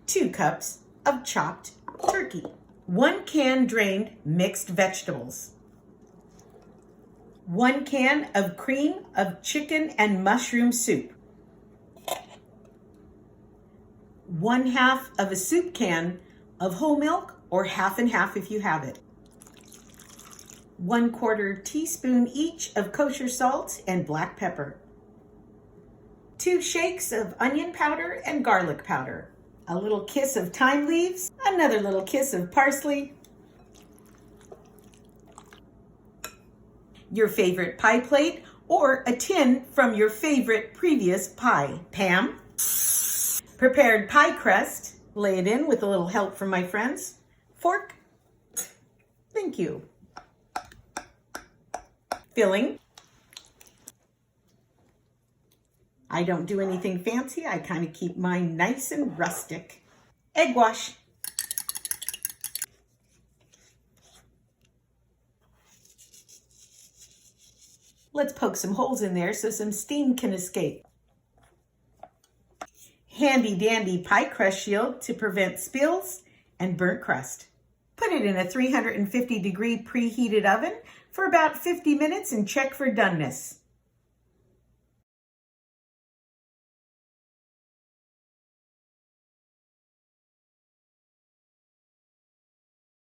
2 cups of chopped turkey, 1 can drained mixed vegetables, 1 can of cream of chicken and mushroom soup, 1/2 of a soup can of whole milk or half and half if you have it, 1/4 teaspoon each of kosher salt and black pepper, 2 shakes of onion powder and garlic powder, a little kiss of thyme leaves, another little kiss of parsley, your favorite pie plate or a tin from your favorite previous pie. Pam, prepared pie crust, lay it in with a little help from my friends. Fork, thank you. Filling, I don't do anything fancy, I kind of keep mine nice and rustic. Egg wash, let's poke some holes in there so some steam can escape. Handy dandy pie crust shield to prevent spills and burnt crust. Put it in a 350-degree preheated oven for about 50 minutes and check for doneness.